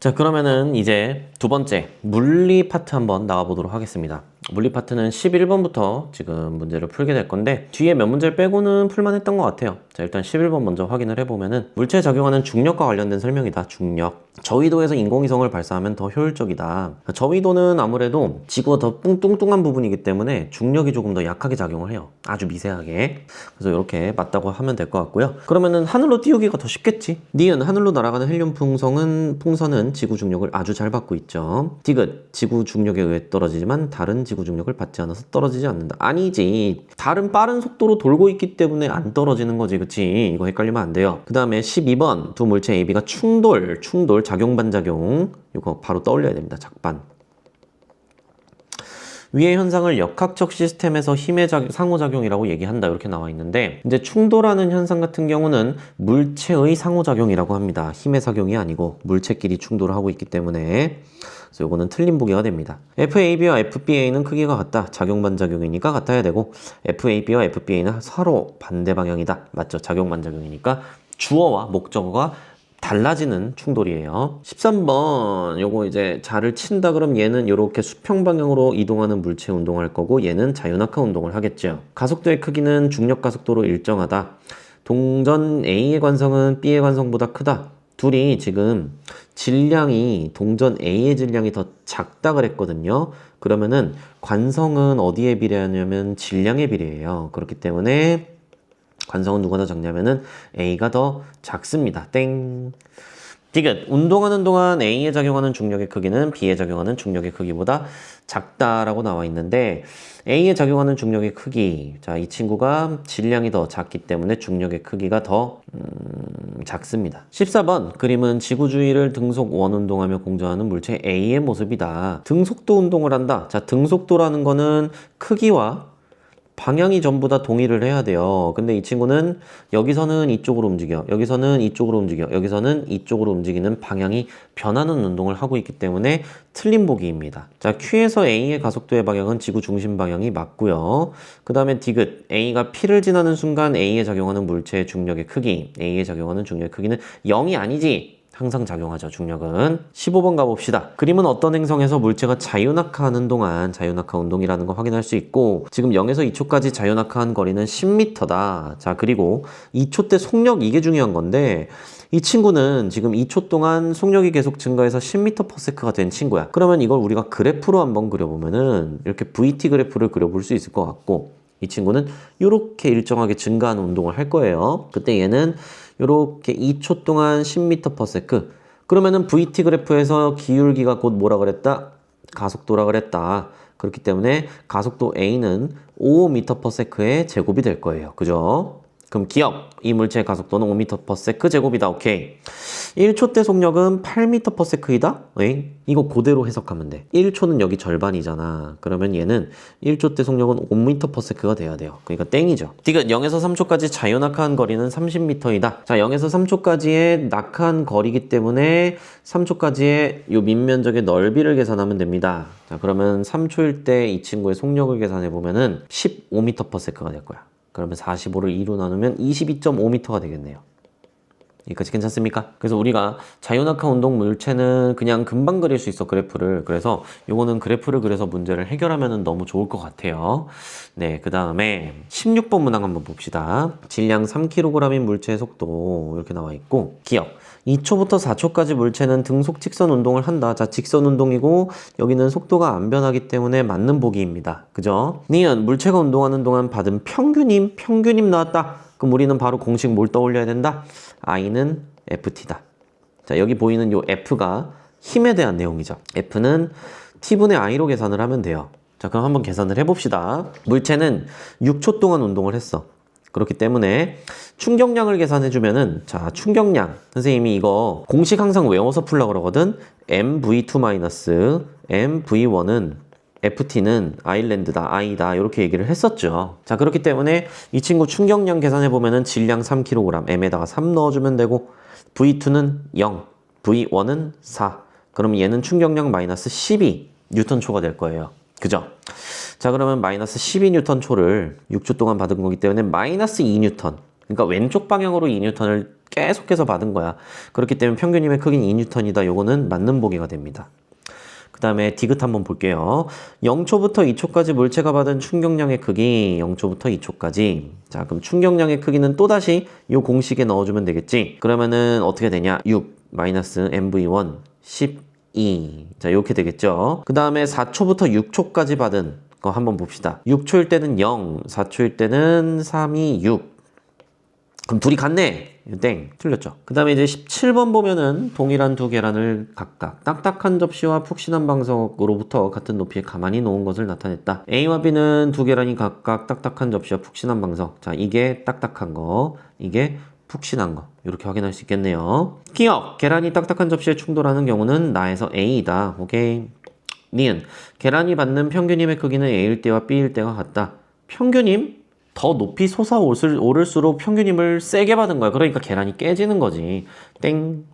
자, 그러면은 이제 두 번째 물리 파트 한번 나가보도록 하겠습니다. 물리 파트는 11번부터 지금 문제를 풀게 될 건데 뒤에 몇 문제를 빼고는 풀만 했던 것 같아요. 자, 일단 11번 먼저 확인을 해보면은 물체에 작용하는 중력과 관련된 설명이다. 중력. 저위도에서 인공위성을 발사하면 더 효율적이다. 저위도는 아무래도 지구가 더 뚱뚱한 부분이기 때문에 중력이 조금 더 약하게 작용을 해요. 아주 미세하게. 그래서 이렇게 맞다고 하면 될 것 같고요. 그러면은 하늘로 띄우기가 더 쉽겠지. 니은 하늘로 날아가는 헬륨 풍선은 지구 중력을 아주 잘 받고 있죠. 디귿 지구 중력에 의해 떨어지지만 다른 지구 중력을 받지 않아서 떨어지지 않는다. 아니지. 다른 빠른 속도로 돌고 있기 때문에 안 떨어지는 거지. 그치? 이거 헷갈리면 안 돼요. 그 다음에 12번 두 물체 AB가 충돌 작용 반작용 이거 바로 떠올려야 됩니다. 작반. 위의 현상을 역학적 시스템에서 힘의 상호작용이라고 얘기한다. 이렇게 나와 있는데 이제 충돌하는 현상 같은 경우는 물체의 상호작용이라고 합니다. 힘의 작용이 아니고 물체끼리 충돌을 하고 있기 때문에 그래서 이거는 틀린 보기가 됩니다. FAB와 FBA는 크기가 같다. 작용 반작용이니까 같아야 되고 FAB와 FBA는 서로 반대 방향이다. 맞죠? 작용 반작용이니까 주어와 목적어가 달라지는 충돌이에요. 13번 요거 이제 자를 친다 그럼 얘는 이렇게 수평 방향으로 이동하는 물체 운동할 거고 얘는 자유낙하 운동을 하겠죠. 가속도의 크기는 중력 가속도로 일정하다. 동전 A의 관성은 B의 관성보다 크다. 둘이 지금 질량이 동전 A의 질량이 더 작다 그랬거든요. 그러면은 관성은 어디에 비례하냐면 질량에 비례해요. 그렇기 때문에 관성은 누가 더 작냐면은 A가 더 작습니다. 땡. 디귿 운동하는 동안 A에 작용하는 중력의 크기는 B에 작용하는 중력의 크기보다 작다라고 나와 있는데 A에 작용하는 중력의 크기, 자, 이 친구가 질량이 더 작기 때문에 중력의 크기가 더 작습니다. 14번 그림은 지구 주위를 등속 원운동하며 공전하는 물체 A의 모습이다. 등속도 운동을 한다. 자, 등속도라는 거는 크기와 방향이 전부 다 동의를 해야 돼요. 근데 이 친구는 여기서는 이쪽으로 움직여, 여기서는 이쪽으로 움직여, 여기서는 이쪽으로 움직이는 방향이 변하는 운동을 하고 있기 때문에 틀린 보기입니다. 자, Q에서 A의 가속도의 방향은 지구 중심 방향이 맞고요. 그 다음에 디귿 A가 P를 지나는 순간 A에 작용하는 물체의 중력의 크기, A에 작용하는 중력의 크기는 0이 아니지. 항상 작용하죠. 중력은. 15번 가봅시다. 그림은 어떤 행성에서 물체가 자유낙하하는 동안 자유낙하 운동이라는 거 확인할 수 있고 지금 0에서 2초까지 자유낙하한 거리는 10m다. 자, 그리고 2초 때 속력 이게 중요한 건데 이 친구는 지금 2초 동안 속력이 계속 증가해서 10m/s가 된 친구야. 그러면 이걸 우리가 그래프로 한번 그려보면은 이렇게 VT 그래프를 그려볼 수 있을 것 같고 이 친구는 이렇게 일정하게 증가하는 운동을 할 거예요. 그때 얘는 이렇게 2초 동안 10m/s. 그러면은 VT 그래프에서 기울기가 곧 뭐라 그랬다? 가속도라 그랬다. 그렇기 때문에 가속도 A는 5m/s의 제곱이 될 거예요. 그죠? 그럼 기억, 이 물체의 가속도는 5m/s 제곱이다. 오케이. 1초 때 속력은 8m/s이다? 이거 그대로 해석하면 돼. 1초는 여기 절반이잖아. 그러면 얘는 1초 때 속력은 5m/s가 돼야 돼요. 그러니까 땡이죠. 디귿 0에서 3초까지 자유낙하한 거리는 30m이다. 자, 0에서 3초까지의 낙하한 거리이기 때문에 3초까지의 요 밑면적의 넓이를 계산하면 됩니다. 자, 그러면 3초일 때 이 친구의 속력을 계산해 보면은 15m/s가 될 거야. 그러면 45를 2로 나누면 22.5m가 되겠네요. 여기까지 괜찮습니까? 그래서 우리가 자유낙하 운동 물체는 그냥 금방 그릴 수 있어, 그래프를. 그래서 요거는 그래프를 그려서 문제를 해결하면 너무 좋을 것 같아요. 네, 그 다음에 16번 문항 한번 봅시다. 질량 3kg인 물체의 속도 이렇게 나와 있고 기억 2초부터 4초까지 물체는 등속 직선 운동을 한다. 자, 직선 운동이고 여기는 속도가 안 변하기 때문에 맞는 보기입니다. 그죠? 니은 물체가 운동하는 동안 받은 평균임 나왔다. 그럼 우리는 바로 공식 뭘 떠올려야 된다? I는 FT다. 자, 여기 보이는 요 F가 힘에 대한 내용이죠. F는 T분의 I로 계산을 하면 돼요. 자, 그럼 한번 계산을 해봅시다. 물체는 6초 동안 운동을 했어. 그렇기 때문에 충격량을 계산해주면은, 자, 충격량. 선생님이 이거 공식 항상 외워서 풀려고 그러거든. MV2- MV1은 FT는 아일랜드다, I다, 이렇게 얘기를 했었죠. 자, 그렇기 때문에 이 친구 충격량 계산해보면은 질량 3kg, M에다가 3 넣어주면 되고, V2는 0, V1은 4. 그럼 얘는 충격량 마이너스 12 뉴턴초가 될 거예요. 그죠? 자, 그러면 마이너스 12뉴턴초를 6초 동안 받은 거기 때문에 마이너스 2뉴턴. 그러니까 왼쪽 방향으로 2N을 계속해서 받은 거야. 그렇기 때문에 평균 힘의 크기는 2N이다. 요거는 맞는 보기가 됩니다. 그 다음에 디귿 한번 볼게요. 0초부터 2초까지 물체가 받은 충격량의 크기 0초부터 2초까지. 자, 그럼 충격량의 크기는 또다시 이 공식에 넣어주면 되겠지. 그러면은 어떻게 되냐? 6 마이너스 mv1 12. 자, 이렇게 되겠죠. 그 다음에 4초부터 6초까지 받은 거 한번 봅시다. 6초일 때는 0, 4초일 때는 3, 2, 6. 그럼 둘이 같네. 땡. 틀렸죠. 그 다음에 이제 17번 보면은 동일한 두 계란을 각각 딱딱한 접시와 푹신한 방석으로부터 같은 높이에 가만히 놓은 것을 나타냈다. A와 B는 두 계란이 각각 딱딱한 접시와 푹신한 방석. 자, 이게 딱딱한 거, 이게 푹신한 거. 이렇게 확인할 수 있겠네요. 기억! 계란이 딱딱한 접시에 충돌하는 경우는 나에서 A이다. 오케이. 니은. 계란이 받는 평균 힘의 크기는 A일 때와 B일 때가 같다. 평균 힘? 더 높이 솟아오를수록 평균 힘을 세게 받은 거야. 그러니까 계란이 깨지는 거지. 땡.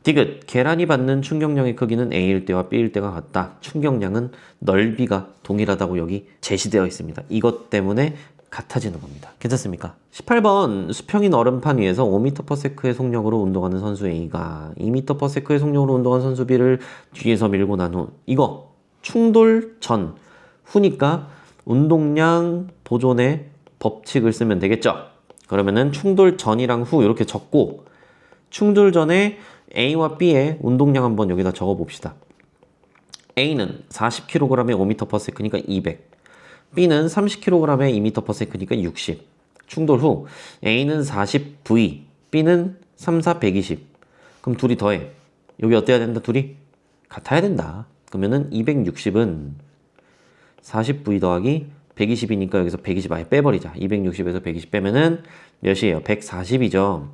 디귿. 계란이 받는 충격량의 크기는 A일 때와 B일 때가 같다. 충격량은 넓이가 동일하다고 여기 제시되어 있습니다. 이것 때문에 같아지는 겁니다. 괜찮습니까? 18번. 수평인 얼음판 위에서 5m/s의 속력으로 운동하는 선수 A가 2m/s의 속력으로 운동하는 선수 B를 뒤에서 밀고 난 후 이거 충돌 전 후니까 운동량 보존의 법칙을 쓰면 되겠죠. 그러면은 충돌 전이랑 후 이렇게 적고 충돌 전에 A와 B의 운동량 한번 여기다 적어 봅시다. A는 40kg에 5m/s니까 200. B는 30kg에 2m/s니까 60. 충돌 후 A는 40V, B는 34, 120. 그럼 둘이 더해. 여기 어때야 된다? 둘이 같아야 된다. 그러면은 260은 40V 더하기 120이니까 여기서 120 아예 빼버리자. 260에서 120 빼면은 몇이에요? 140이죠.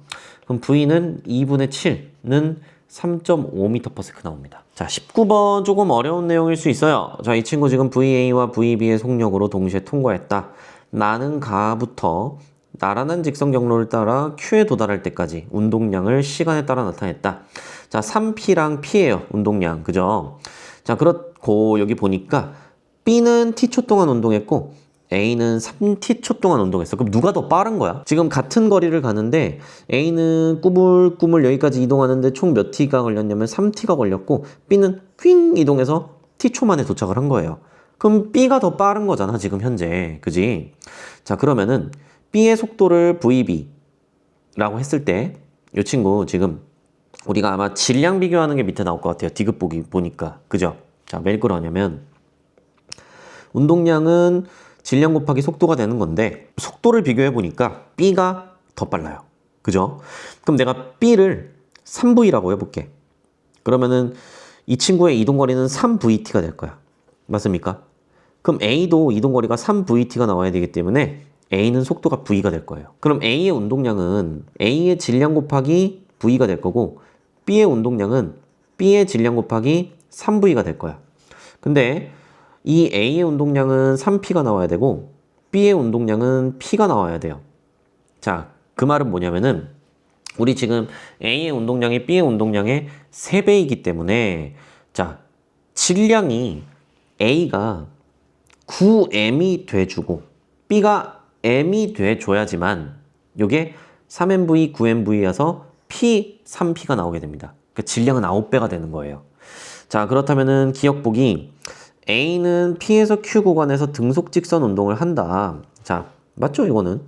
그럼 V는 2분의 7는 3.5m/s 나옵니다. 자, 19번 조금 어려운 내용일 수 있어요. 자, 이 친구 지금 VA와 VB의 속력으로 동시에 통과했다. 나는 가부터 나란한 직선 경로를 따라 Q에 도달할 때까지 운동량을 시간에 따라 나타냈다. 자, 3P랑 P예요. 운동량. 그죠? 자, 그렇고 여기 보니까 B는 T초 동안 운동했고 A는 3T초 동안 운동했어. 그럼 누가 더 빠른 거야? 지금 같은 거리를 가는데 A는 꾸물꾸물 여기까지 이동하는데 총 몇 T가 걸렸냐면 3T가 걸렸고 B는 휙 이동해서 T초 만에 도착을 한 거예요. 그럼 B가 더 빠른 거잖아, 지금 현재. 그지? 자, 그러면은 B의 속도를 VB라고 했을 때 이 친구 지금 우리가 아마 질량 비교하는 게 밑에 나올 것 같아요. 디귿 보니까. 그죠? 자, 왜 그러냐면 운동량은 질량 곱하기 속도가 되는 건데 속도를 비교해 보니까 B가 더 빨라요. 그죠? 그럼 내가 B를 3V라고 해볼게. 그러면은 이 친구의 이동거리는 3VT가 될 거야. 맞습니까? 그럼 A도 이동거리가 3VT가 나와야 되기 때문에 A는 속도가 V가 될 거예요. 그럼 A의 운동량은 A의 질량 곱하기 V가 될 거고 B의 운동량은 B의 질량 곱하기 3V가 될 거야. 근데 이 A의 운동량은 3P가 나와야 되고 B의 운동량은 P가 나와야 돼요. 자, 그 말은 뭐냐면은 우리 지금 A의 운동량이 B의 운동량의 3배이기 때문에 자, 질량이 A가 9m이 돼주고 B가 m이 돼줘야지만 이게 3mv, 9mv여서 P, 3P가 나오게 됩니다. 그러니까 질량은 9배가 되는 거예요. 자, 그렇다면은 기억보기 A는 P에서 Q 구간에서 등속 직선 운동을 한다. 자, 맞죠? 이거는.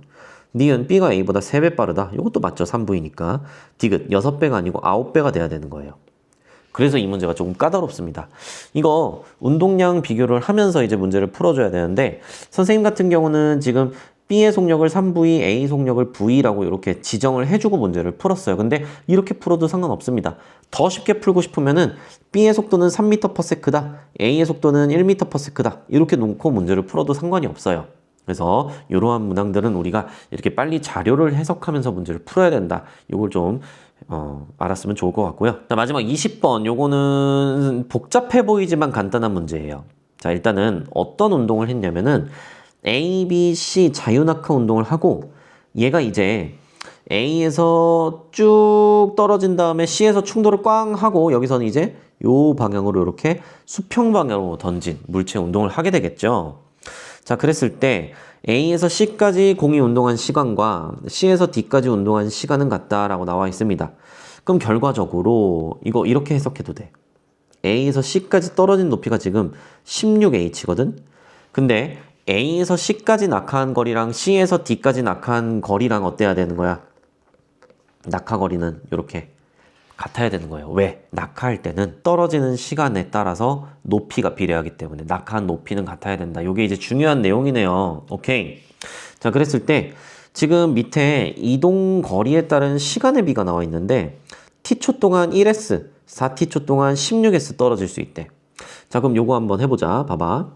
니은 B가 A보다 3배 빠르다. 이것도 맞죠? 3V니까. 디귿 6배가 아니고 9배가 돼야 되는 거예요. 그래서 이 문제가 조금 까다롭습니다. 이거 운동량 비교를 하면서 이제 문제를 풀어줘야 되는데 선생님 같은 경우는 지금 B의 속력을 3V, A 속력을 V라고 이렇게 지정을 해주고 문제를 풀었어요. 근데 이렇게 풀어도 상관없습니다. 더 쉽게 풀고 싶으면은 B의 속도는 3m/s다, A의 속도는 1m/s다 이렇게 놓고 문제를 풀어도 상관이 없어요. 그래서 이러한 문항들은 우리가 이렇게 빨리 자료를 해석하면서 문제를 풀어야 된다. 이걸 좀 알았으면 좋을 것 같고요. 자, 마지막 20번 요거는 복잡해 보이지만 간단한 문제예요. 자, 일단은 어떤 운동을 했냐면은 A, B, C 자유낙하 운동을 하고 얘가 이제 A에서 쭉 떨어진 다음에 C에서 충돌을 꽝 하고 여기서는 이제 요 방향으로 이렇게 수평 방향으로 던진 물체 운동을 하게 되겠죠. 자, 그랬을 때 A에서 C까지 공이 운동한 시간과 C에서 D까지 운동한 시간은 같다라고 나와 있습니다. 그럼 결과적으로 이거 이렇게 해석해도 돼. A에서 C까지 떨어진 높이가 지금 16h거든? 근데 A에서 C까지 낙하한 거리랑 C에서 D까지 낙하한 거리랑 어때야 되는 거야? 낙하거리는 이렇게 같아야 되는 거예요. 왜? 낙하할 때는 떨어지는 시간에 따라서 높이가 비례하기 때문에 낙하한 높이는 같아야 된다. 이게 이제 중요한 내용이네요. 오케이. 자, 그랬을 때 지금 밑에 이동 거리에 따른 시간의 비가 나와 있는데 t초 동안 1s, 4t초 동안 16s 떨어질 수 있대. 자, 그럼 요거 한번 해보자. 봐봐.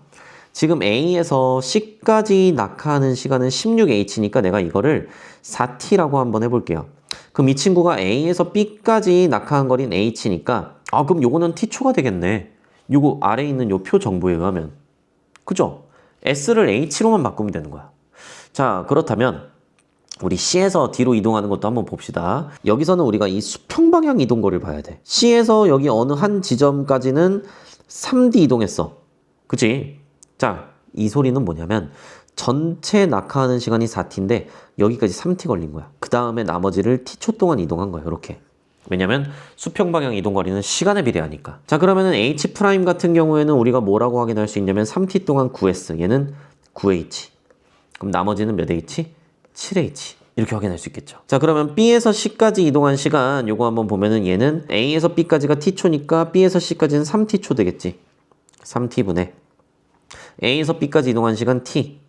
지금 A에서 C까지 낙하하는 시간은 16h니까 내가 이거를 4t라고 한번 해볼게요. 그럼 이 친구가 A에서 B까지 낙하한 거리는 h니까 그럼 요거는 t초가 되겠네. 요거 아래에 있는 요 표 정보에 의하면. 그죠? s를 h로만 바꾸면 되는 거야. 자, 그렇다면 우리 C에서 D로 이동하는 것도 한번 봅시다. 여기서는 우리가 이 수평방향 이동거리를 봐야 돼. C에서 여기 어느 한 지점까지는 3D 이동했어. 그치? 자, 이 소리는 뭐냐면 전체 낙하하는 시간이 4t인데 여기까지 3t 걸린 거야. 그 다음에 나머지를 t초 동안 이동한 거야. 이렇게. 왜냐면 수평방향 이동거리는 시간에 비례하니까. 자, 그러면은 H' 같은 경우에는 우리가 뭐라고 확인할 수 있냐면 3t 동안 9s, 얘는 9h. 그럼 나머지는 몇 h? 7h. 이렇게 확인할 수 있겠죠. 자, 그러면 B에서 C까지 이동한 시간 요거 한번 보면은 얘는 A에서 B까지가 t초니까 B에서 C까지는 3t초 되겠지. 3t분의 A에서 B까지 이동한 시간 t.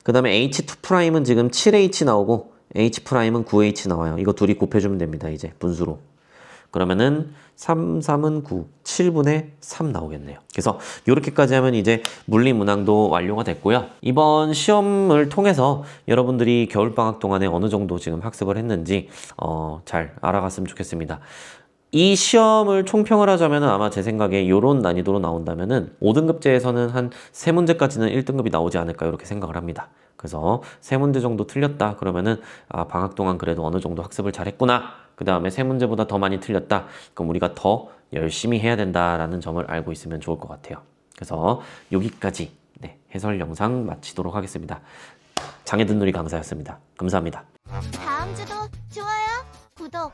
그 다음에 H2'은 지금 7h 나오고 H'은 9h 나와요. 이거 둘이 곱해주면 됩니다. 이제 분수로. 그러면은 3, 3은 9, 7분의 3 나오겠네요. 그래서 이렇게까지 하면 이제 물리 문항도 완료가 됐고요. 이번 시험을 통해서 여러분들이 겨울방학 동안에 어느 정도 지금 학습을 했는지 잘 알아갔으면 좋겠습니다. 이 시험을 총평을 하자면 아마 제 생각에 이런 난이도로 나온다면은 5등급제에서는 한 3문제까지는 1등급이 나오지 않을까 이렇게 생각을 합니다. 그래서 3문제 정도 틀렸다 그러면은 방학 동안 그래도 어느 정도 학습을 잘했구나. 그 다음에 3문제보다 더 많이 틀렸다. 그럼 우리가 더 열심히 해야 된다라는 점을 알고 있으면 좋을 것 같아요. 그래서 여기까지 해설 영상 마치도록 하겠습니다. 장혜든 놀이 강사였습니다. 감사합니다. 다음 주도 좋아요, 구독